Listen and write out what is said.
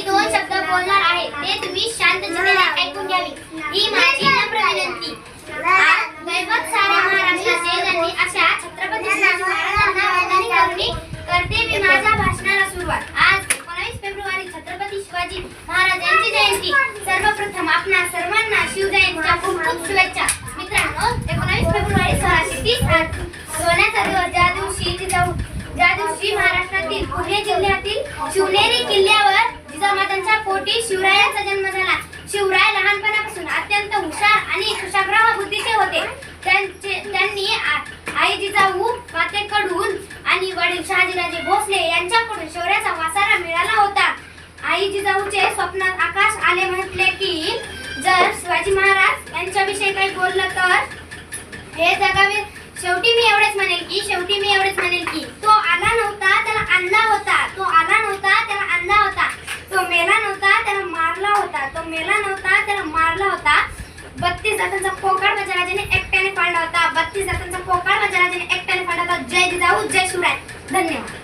दोन शब्द बोलणार आहे ते तुम्ही शांततेने ऐकून घ्यावी ही माझी नम्र विनंती। दैवत साऱ्या महाराष्ट्राचे ज्यांनी अशा छत्रपती शिवाजी महाराजांना वंदनी करुणी करते मी माझ्या भाषणाला सुरुवात। आज 19 फेब्रुवारी छत्रपती शिवाजी महाराजांची जयंती। सर्वप्रथम आपणा सर्वांना शिवजयंतीच्या खूप खूप शुभेच्छा। मित्रांनो 19 फेब्रुवारी 1630 सोन्याचा दिवस ज्या दिवशी महाराष्ट्रातील पुणे जिल्ह्यातील शिवनेरी किल्ल्यावर जिजामातांच्या पोटी शिवरायांचा जन्म झाला। शिवराय लहानपणापासून अत्यंत हुशार आणि कुशाग्र बुद्धीचे होते। त्यांनी आई जिजाऊ मातेकडून आणि वडील शहाजीराजे भोसले यांच्याकडून शौर्याचा वारसा मिळाला होता। आई जिजाऊचे स्वप्नात आकाश आले म्हटले की जर शिवाजी महाराज यांच्याविषयी काही बोललं तर हे जगावे। शेवटी मी एवढेच म्हणेल की तो आला नव्हता त्याला आणला होता, तो आला नव्हता त्याला आणला होता, तो मेला नव्हता त्याला मारला होता, तो मेला नव्हता त्याला मारला होता। 32 दातांचा पोकाळ बजाराजाने एकट्याने पाडला होता, 32 दातांचा पोकाळ बजाराजाने एकट्याने पाडला होता। जय जिजाऊ जय शिवराय। धन्यवाद।